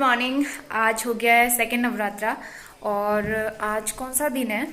Morning. आज हो गया है सेकेंड नवरात्रा और आज कौन सा दिन है?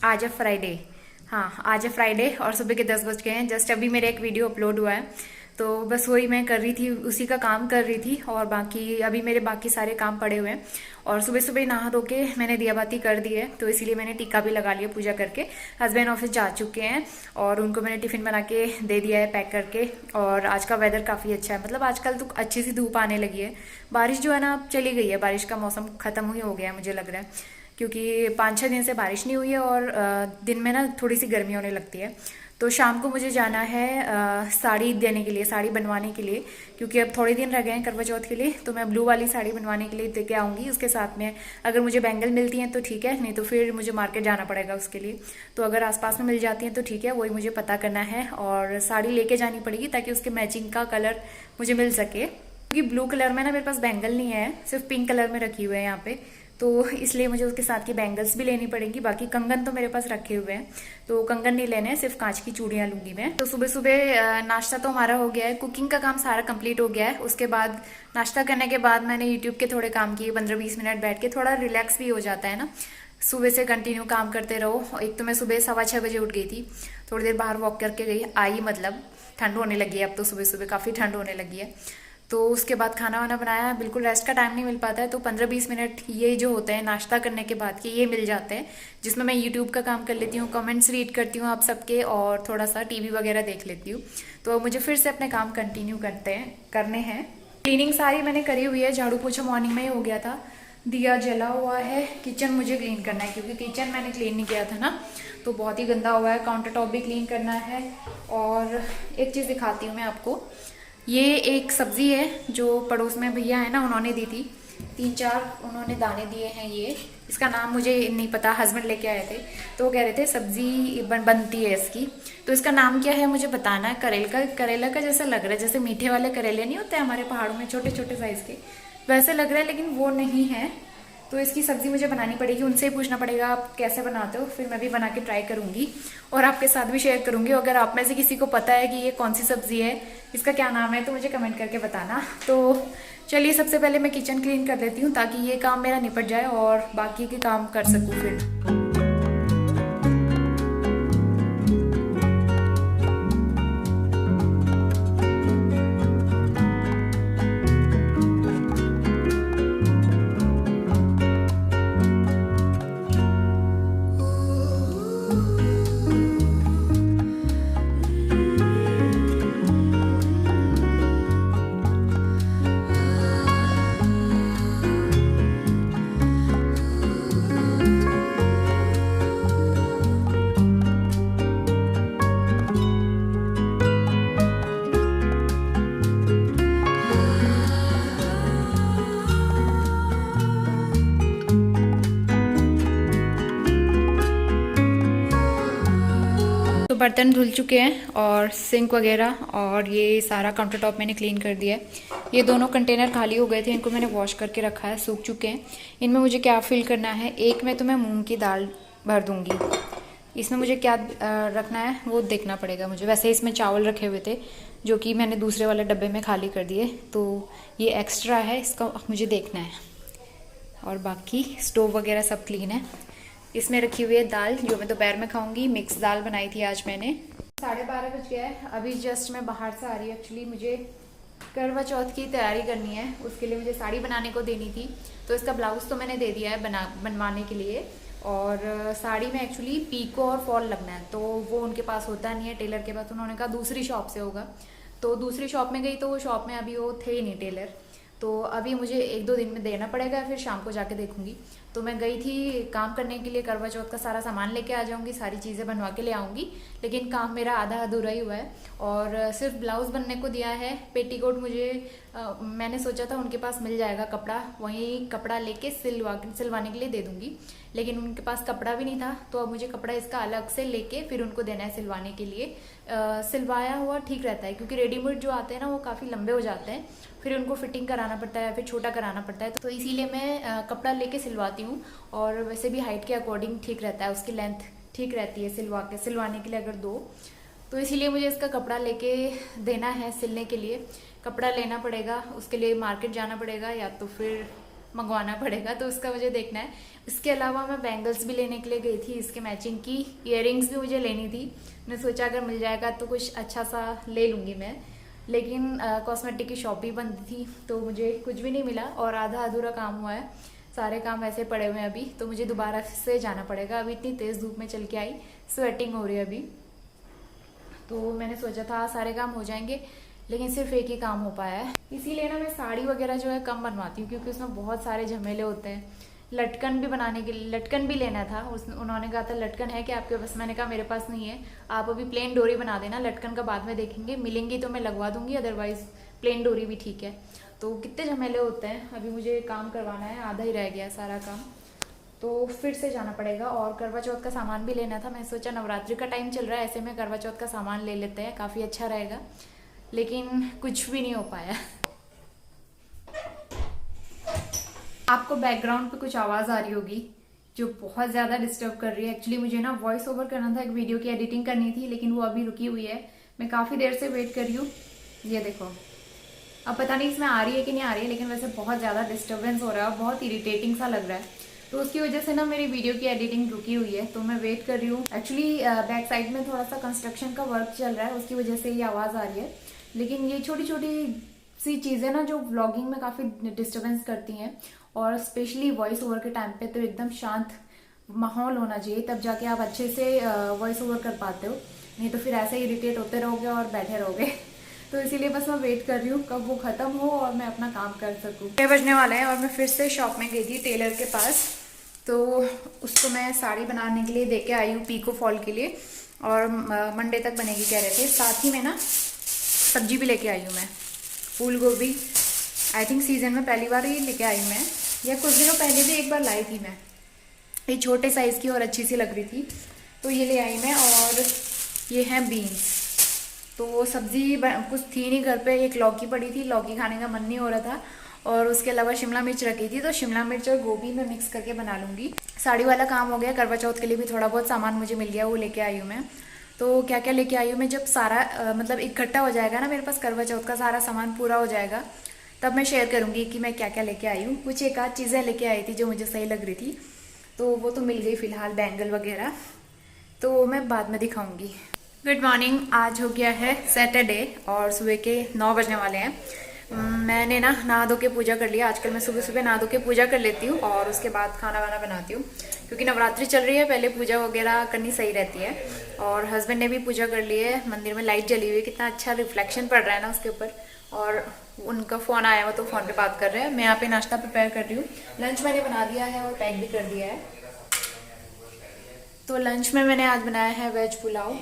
आज है फ्राइडे। हाँ, आज है फ्राइडे और सुबह के 10 बज गए हैं। जस्ट अभी मेरा एक वीडियो अपलोड हुआ है तो बस वही मैं कर रही थी, उसी का काम कर रही थी। और बाकी अभी मेरे बाकी सारे काम पड़े हुए हैं और सुबह सुबह नहा धो के मैंने दिया बाती कर दी है, तो इसीलिए मैंने टीका भी लगा लिया पूजा करके। हस्बैंड ऑफिस जा चुके हैं और उनको मैंने टिफिन बना के दे दिया है पैक करके। और आज का वेदर काफ़ी अच्छा है, मतलब आजकल तो अच्छी सी धूप आने लगी है। बारिश जो है ना अब चली गई है, बारिश का मौसम खत्म ही हो गया है मुझे लग रहा है, क्योंकि 5-6 दिन से बारिश नहीं हुई है और दिन में ना थोड़ी सी गर्मी होने लगती है। तो शाम को मुझे जाना है साड़ी देने के लिए, साड़ी बनवाने के लिए, क्योंकि अब थोड़े दिन रह गए हैं करवा चौथ के लिए। तो मैं ब्लू वाली साड़ी बनवाने के लिए दे के आऊँगी। उसके साथ में अगर मुझे बैंगल मिलती हैं तो ठीक है, नहीं तो फिर मुझे मार्केट जाना पड़ेगा उसके लिए। तो अगर आसपास में मिल जाती हैं तो ठीक है, वही मुझे पता करना है और साड़ी लेके जानी पड़ेगी ताकि उसके मैचिंग का कलर मुझे मिल सके। क्योंकि ब्लू कलर में ना मेरे पास बैंगल नहीं है, सिर्फ पिंक कलर में रखी हुई है यहाँ पे, तो इसलिए मुझे उसके साथ की बैंगल्स भी लेनी पड़ेंगी। बाकी कंगन तो मेरे पास रखे हुए हैं, तो कंगन नहीं लेने हैं, सिर्फ कांच की चूड़ियां लूंगी मैं। तो सुबह सुबह नाश्ता तो हमारा हो गया है, कुकिंग का काम सारा कंप्लीट हो गया है। उसके बाद नाश्ता करने के बाद मैंने यूट्यूब के थोड़े काम किए, 15-20 मिनट बैठ के, थोड़ा रिलैक्स भी हो जाता है ना सुबह से कंटिन्यू काम करते रहो। एक तो मैं सुबह 6:15 बजे उठ गई थी, थोड़ी देर बाहर वॉक करके गई आई, मतलब ठंड होने लगी है अब तो, सुबह सुबह काफ़ी ठंड होने लगी है। तो उसके बाद खाना वाना बनाया, बिल्कुल रेस्ट का टाइम नहीं मिल पाता है, तो 15-20 मिनट ये जो होते हैं नाश्ता करने के बाद के ये मिल जाते हैं, जिसमें मैं यूट्यूब का काम कर लेती हूँ, कमेंट्स रीड करती हूँ आप सबके और थोड़ा सा टीवी वगैरह देख लेती हूँ। तो मुझे फिर से अपने काम कंटिन्यू करने हैं। क्लीनिंग सारी मैंने करी हुई है, झाड़ू पोछा मॉर्निंग में ही हो गया था, दिया जला हुआ है। किचन मुझे क्लीन करना है क्योंकि किचन मैंने क्लीन नहीं किया था ना, तो बहुत ही गंदा हुआ है। काउंटर टॉप भी क्लीन करना है। और एक चीज़ दिखाती हूँ मैं आपको, ये एक सब्जी है जो पड़ोस में भैया है ना, उन्होंने दी थी, 3-4 उन्होंने दाने दिए हैं। ये इसका नाम मुझे नहीं पता, हस्बैंड लेके आए थे तो वो कह रहे थे सब्जी बनती है इसकी, तो इसका नाम क्या है मुझे बताना है। करेला का जैसा लग रहा है, जैसे मीठे वाले करेले नहीं होते हमारे पहाड़ों में छोटे छोटे साइज के, वैसे लग रहा है, लेकिन वो नहीं है। तो इसकी सब्जी मुझे बनानी पड़ेगी, उनसे ही पूछना पड़ेगा आप कैसे बनाते हो, फिर मैं भी बना के ट्राई करूंगी और आपके साथ भी शेयर करूंगी। अगर आप में से किसी को पता है कि ये कौन सी सब्जी है, इसका क्या नाम है, तो मुझे कमेंट करके बताना। तो चलिए सबसे पहले मैं किचन क्लीन कर लेती हूँ ताकि ये काम मेरा निपट जाए और बाकी के काम कर सकूँ फिर। तो बर्तन धुल चुके हैं और सिंक वगैरह और ये सारा काउंटर टॉप मैंने क्लीन कर दिया है। ये दोनों कंटेनर खाली हो गए थे, इनको मैंने वॉश करके रखा है, सूख चुके हैं। इनमें मुझे क्या फिल करना है, एक में तो मैं मूंग की दाल भर दूंगी, इसमें मुझे क्या रखना है वो देखना पड़ेगा मुझे। वैसे इसमें चावल रखे हुए थे जो कि मैंने दूसरे वाले डब्बे में खाली कर दिए, तो ये एक्स्ट्रा है, इसका मुझे देखना है। और बाकी स्टोव वगैरह सब क्लीन है। इसमें रखी हुई है दाल जो मैं दोपहर में खाऊंगी, मिक्स दाल बनाई थी आज मैंने। 12:30 बज गया है, अभी जस्ट मैं बाहर से आ रही हूँ। एक्चुअली मुझे करवा चौथ की तैयारी करनी है, उसके लिए मुझे साड़ी बनाने को देनी थी, तो इसका ब्लाउज तो मैंने दे दिया है बनवाने के लिए। और साड़ी में एक्चुअली पीको और फॉल लगना है, तो वो उनके पास होता नहीं है टेलर के पास, उन्होंने कहा दूसरी शॉप से होगा। तो दूसरी शॉप में गई तो वो शॉप में अभी वो थे ही नहीं टेलर, तो अभी मुझे 1-2 दिन में देना पड़ेगा, फिर शाम को जाके देखूंगी। तो मैं गई थी काम करने के लिए, करवा चौथ का सारा सामान लेके आ जाऊंगी, सारी चीज़ें बनवा के ले आऊंगी, लेकिन काम मेरा आधा अधूरा ही हुआ है। और सिर्फ ब्लाउज बनने को दिया है। पेटीकोट मुझे मैंने सोचा था उनके पास मिल जाएगा कपड़ा, वहीं कपड़ा लेके सिलवाने के लिए दे दूंगी, लेकिन उनके पास कपड़ा भी नहीं था, तो अब मुझे कपड़ा इसका अलग से लेके फिर उनको देना है सिलवाने के लिए। सिलवाया हुआ ठीक रहता है, क्योंकि रेडीमेड जो आते हैं ना वो काफ़ी लंबे हो जाते हैं, फिर उनको फिटिंग कराना पड़ता है, फिर छोटा कराना पड़ता है, तो इसीलिए मैं कपड़ा लेके सिलवाती हूँ। और वैसे भी हाइट के अकॉर्डिंग ठीक रहता है, उसकी लेंथ ठीक रहती है सिलवाने के लिए अगर दो तो इसीलिए मुझे इसका कपड़ा लेके देना है सिलने के लिए। कपड़ा लेना पड़ेगा, उसके लिए मार्केट जाना पड़ेगा या तो फिर मंगवाना पड़ेगा, तो उसका मुझे देखना है। इसके अलावा मैं बैंगल्स भी लेने के लिए गई थी, इसके मैचिंग की इयररिंग्स भी मुझे लेनी थी। मैंने सोचा अगर मिल जाएगा तो कुछ अच्छा सा ले लूँगी मैं, लेकिन कॉस्मेटिक की शॉप भी बंद थी तो मुझे कुछ भी नहीं मिला और आधा अधूरा काम हुआ है। सारे काम ऐसे पड़े हुए हैं अभी, तो मुझे दोबारा से जाना पड़ेगा। अभी इतनी तेज़ धूप में चल के आई, स्वेटिंग हो रही है अभी, तो मैंने सोचा था सारे काम हो जाएंगे, लेकिन सिर्फ एक ही काम हो पाया है। इसीलिए ना मैं साड़ी वगैरह जो है कम बनवाती हूँ, क्योंकि उसमें बहुत सारे झमेले होते हैं। लटकन भी बनाने के लिए, लटकन भी लेना था, उन्होंने कहा था लटकन है क्या आपके पास? मैंने कहा मेरे पास नहीं है, आप अभी प्लेन डोरी बना देना, लटकन का बाद में देखेंगे, मिलेंगी तो मैं लगवा दूंगी, अदरवाइज प्लेन डोरी भी ठीक है। तो कितने झमेले होते हैं। अभी मुझे काम करवाना है, आधा ही रह गया सारा काम, तो फिर से जाना पड़ेगा। और करवा चौथ का सामान भी लेना था। मैं सोचा नवरात्रि का टाइम चल रहा है, ऐसे में करवा चौथ का सामान ले लेते हैं, काफ़ी अच्छा रहेगा, लेकिन कुछ भी नहीं हो पाया। आपको बैकग्राउंड पे कुछ आवाज़ आ रही होगी जो बहुत ज़्यादा डिस्टर्ब कर रही है। एक्चुअली मुझे ना वॉइस ओवर करना था, एक वीडियो की एडिटिंग करनी थी, लेकिन वो अभी रुकी हुई है। मैं काफ़ी देर से वेट कर रही हूँ। ये देखो, अब पता नहीं इसमें आ रही है कि नहीं आ रही है, लेकिन वैसे बहुत ज़्यादा डिस्टर्बेंस हो रहा है और बहुत इरिटेटिंग सा लग रहा है, तो उसकी वजह से ना मेरी वीडियो की एडिटिंग रुकी हुई है, तो मैं वेट कर रही हूँ। एक्चुअली बैक साइड में थोड़ा सा कंस्ट्रक्शन का वर्क चल रहा है, उसकी वजह से ये आवाज़ आ रही है। लेकिन ये छोटी छोटी सी चीज़ें ना जो व्लॉगिंग में काफ़ी डिस्टर्बेंस करती हैं, और स्पेशली वॉइस ओवर के टाइम पे तो एकदम शांत माहौल होना चाहिए, तब जाके आप अच्छे से वॉइस ओवर कर पाते हो, नहीं तो फिर ऐसे इरिटेट होते रहोगे और बैठे रहोगे। तो इसीलिए बस मैं वेट कर रही हूँ कब वो ख़त्म हो और मैं अपना काम कर सकूँ। 6 बजने वाले हैं और मैं फिर से शॉप में गई थी टेलर के पास, तो उसको मैं साड़ी बनाने के लिए दे के आई हूँ, पीको फॉल के लिए, और मंडे तक बनेगी कह रहे थे। साथ ही में ना सब्जी भी लेके आई हूँ मैं, फूल गोभी। आई थिंक सीजन में पहली बार ही लेके आई मैं, या कुछ दिनों पहले भी एक बार लाई थी मैं, ये छोटे साइज़ की और अच्छी सी लग रही थी, तो ये ले आई मैं। और ये है बीन्स। तो सब्जी कुछ थी नहीं घर पे, एक लौकी पड़ी थी, लौकी खाने का मन नहीं हो रहा था, और उसके अलावा शिमला मिर्च रखी थी, तो शिमला मिर्च और गोभी में मिक्स करके बना लूँगी। साड़ी वाला काम हो गया। करवा चौथ के लिए भी थोड़ा बहुत सामान मुझे मिल गया, वो लेके आई हूँ मैं। तो क्या क्या लेके आई हूँ मैं, जब सारा मतलब इकट्ठा हो जाएगा ना मेरे पास, करवा चौथ का सारा सामान पूरा हो जाएगा, तब मैं शेयर करूँगी कि मैं क्या क्या लेके आई हूँ। कुछ एक आध चीज़ें लेके आई थी जो मुझे सही लग रही थी, तो वो तो मिल गई फ़िलहाल, बैंगल वगैरह, तो मैं बाद में दिखाऊँगी। Good morning. आज हो गया है सैटरडे और सुबह के 9 बजने वाले हैं। मैंने ना नहा धो के पूजा कर लिया। आजकल मैं सुबह सुबह नहा धो के पूजा कर लेती हूँ और उसके बाद खाना वाना बनाती हूँ, क्योंकि नवरात्रि चल रही है, पहले पूजा वगैरह करनी सही रहती है। और हस्बैंड ने भी पूजा कर ली है, मंदिर में लाइट जली हुई है, कितना अच्छा रिफ्लेक्शन पड़ रहा है ना उसके ऊपर, और उनका फ़ोन आया हुआ तो फ़ोन पे बात कर रहे हैं। मैं यहाँ पे नाश्ता प्रिपेयर कर रही हूँ। लंच मैंने बना दिया है और पैक भी कर दिया है। तो लंच में मैंने आज बनाया है वेज पुलाव,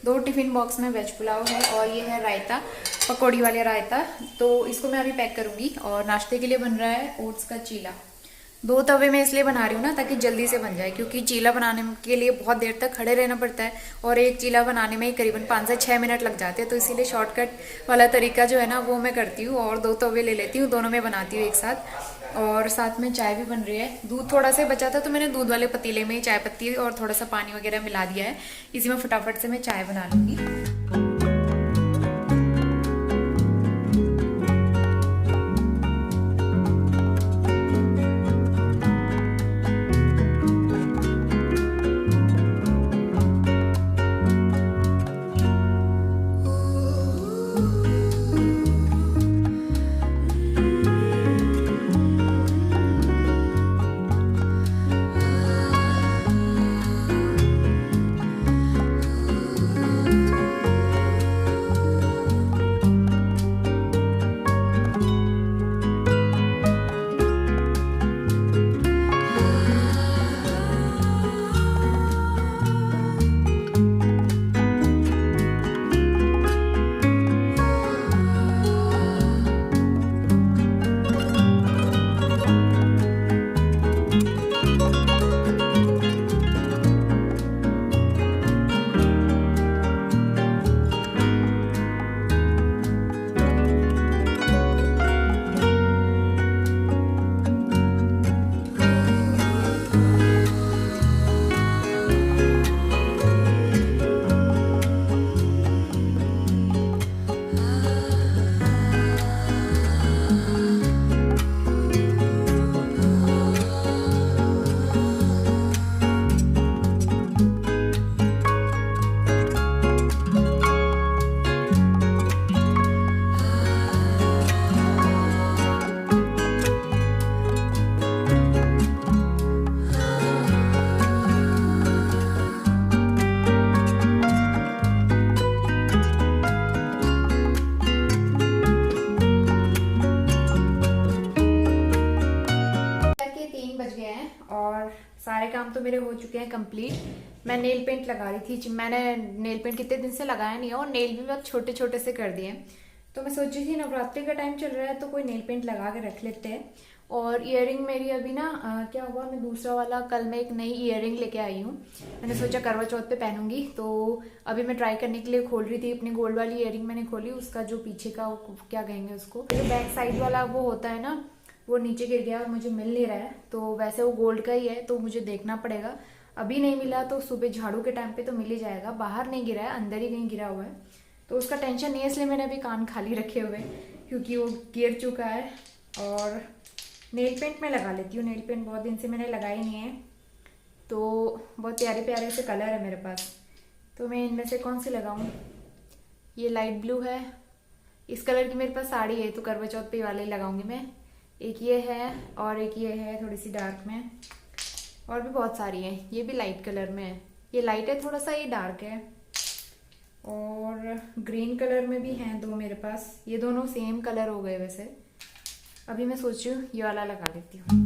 2 टिफ़िन बॉक्स में वेज पुलाव है, और ये है रायता, पकौड़ी वाले रायता, तो इसको मैं अभी पैक करूँगी। और नाश्ते के लिए बन रहा है ओट्स का चीला। 2 तवे में इसलिए बना रही हूँ ना, ताकि जल्दी से बन जाए, क्योंकि चीला बनाने के लिए बहुत देर तक खड़े रहना पड़ता है, और एक चीला बनाने में ही करीबन 5 से 6 मिनट लग जाते हैं। तो इसीलिए शॉर्टकट वाला तरीका जो है ना वो मैं करती हूँ, और 2 तवे ले लेती हूँ, दोनों में बनाती हूँ एक साथ। और साथ में चाय भी बन रही है। दूध थोड़ा सा बचा था, तो मैंने दूध वाले पतीले में चाय पत्ती और थोड़ा सा पानी वगैरह मिला दिया है। इसी में फटाफट से मैं चाय बना लूँगी। सारे काम तो मेरे हो चुके हैं कंप्लीट। मैं नेल पेंट लगा रही थी, मैंने नेल पेंट कितने दिन से लगाया नहीं है और नेल भी बहुत छोटे छोटे से कर दिए। तो मैं सोच रही थी नवरात्रि का टाइम चल रहा है तो कोई नेल पेंट लगा के रख लेते हैं। और ईयरिंग मेरी अभी ना क्या हुआ, मैं दूसरा वाला कल मैं एक नई ईयरिंग लेके आई हूँ। मैंने सोचा करवा चौथ पे पहनूंगी, तो अभी मैं ट्राई करने के लिए खोल रही थी अपनी गोल्ड वाली ईयरिंग। मैंने खोली, उसका जो पीछे का क्या कहेंगे उसको, जो बैक साइड वाला वो होता है ना, वो नीचे गिर गया और मुझे मिल नहीं रहा है। तो वैसे वो गोल्ड का ही है तो मुझे देखना पड़ेगा, अभी नहीं मिला तो सुबह झाड़ू के टाइम पे तो मिल ही जाएगा। बाहर नहीं गिरा है, अंदर ही कहीं गिरा हुआ है, तो उसका टेंशन नहीं है, इसलिए मैंने अभी कान खाली रखे हुए क्योंकि वो गिर चुका है। और नेल पेंट मैं लगा लेती हूँ, नेल पेंट बहुत दिन से मैंने लगाई नहीं है, तो बहुत प्यारे प्यारे से कलर है मेरे पास, तो मैं इनमें से कौन से लगाऊँ। ये लाइट ब्लू है, इस कलर की मेरे पास साड़ी है तो करवा चौथ पे वाले ही लगाऊंगी मैं। एक ये है और एक ये है थोड़ी सी डार्क में, और भी बहुत सारी है। ये भी लाइट कलर में है, ये लाइट है थोड़ा सा, ये डार्क है। और ग्रीन कलर में भी हैं दो मेरे पास, ये दोनों सेम कलर हो गए वैसे। अभी मैं सोच रही हूँ ये वाला लगा लेती हूँ।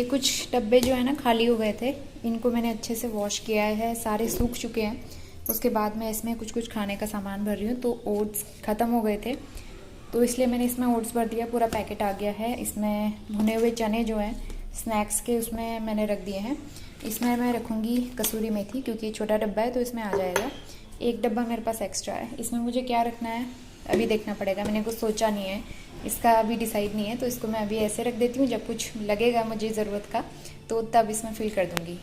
कुछ डब्बे जो है ना खाली हो गए थे, इनको मैंने अच्छे से वॉश किया है, सारे सूख चुके हैं। उसके बाद मैं इसमें कुछ कुछ खाने का सामान भर रही हूँ। तो ओट्स ख़त्म हो गए थे तो इसलिए मैंने इसमें ओट्स भर दिया, पूरा पैकेट आ गया है। इसमें भुने हुए चने जो हैं स्नैक्स के, उसमें मैंने रख दिए हैं। इसमें मैं रखूँगी कसूरी मेथी क्योंकि छोटा डब्बा है तो इसमें आ जाएगा। एक डब्बा मेरे पास एक्स्ट्रा है, इसमें मुझे क्या रखना है अभी देखना पड़ेगा, मैंने कुछ सोचा नहीं है, इसका अभी डिसाइड नहीं है। तो इसको मैं अभी ऐसे रख देती हूँ, जब कुछ लगेगा मुझे ज़रूरत का तो तब इसमें फिल कर दूँगी।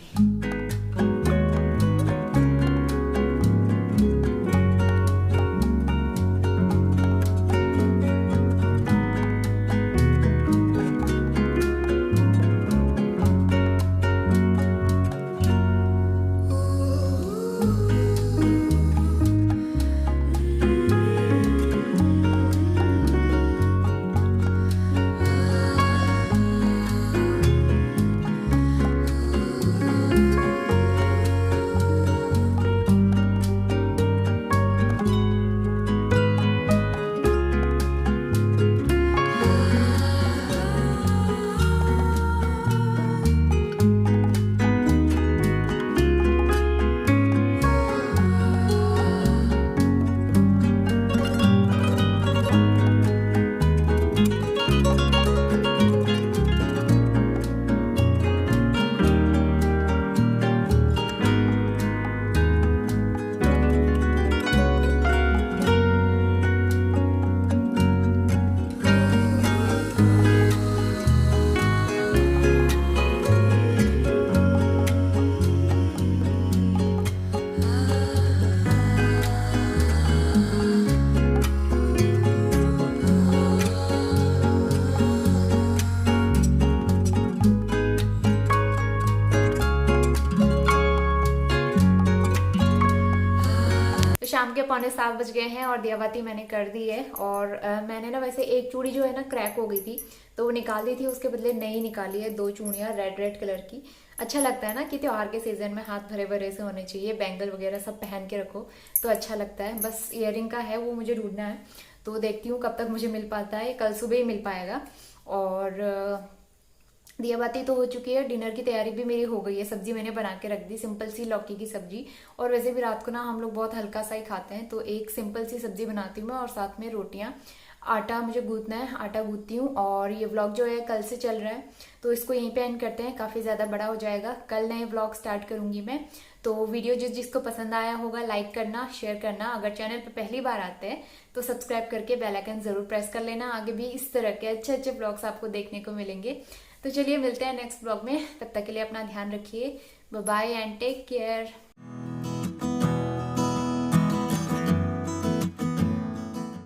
शाम के 6:45 बज गए हैं और दियाबाती मैंने कर दी है। और मैंने ना वैसे एक चूड़ी जो है ना क्रैक हो गई थी तो वो निकाल दी थी, उसके बदले नई निकाली है 2 चूड़ियाँ रेड कलर की। अच्छा लगता है ना कि त्योहार के सीजन में हाथ भरे भरे से होने चाहिए, बैंगल वगैरह सब पहन के रखो तो अच्छा लगता है। बस ईयरिंग का है वो मुझे ढूंढना है, तो देखती हूँ कब तक मुझे मिल पाता है, कल सुबह ही मिल पाएगा। और दिया बाती तो हो चुकी है, डिनर की तैयारी भी मेरी हो गई है। सब्जी मैंने बना के रख दी, सिंपल सी लौकी की सब्जी। और वैसे भी रात को ना हम लोग बहुत हल्का सा ही खाते हैं, तो एक सिंपल सी सब्जी बनाती हूँ मैं और साथ में रोटियां। आटा मुझे गूंथना है, आटा गूंथती हूँ। और ये व्लॉग जो है कल से चल रहा है, तो इसको यहीं पे एंड करते हैं, काफी ज्यादा बड़ा हो जाएगा। कल नए व्लॉग स्टार्ट करूंगी मैं। तो वीडियो जिसको पसंद आया होगा लाइक करना, शेयर करना। अगर चैनल पे पहली बार आते हैं तो सब्सक्राइब करके बेल आइकन जरूर प्रेस कर लेना। आगे भी इस तरह के अच्छे अच्छे व्लॉग्स आपको देखने को मिलेंगे। तो चलिए मिलते हैं नेक्स्ट ब्लॉग में, तब तक के लिए अपना ध्यान रखिए। Bye bye and take care.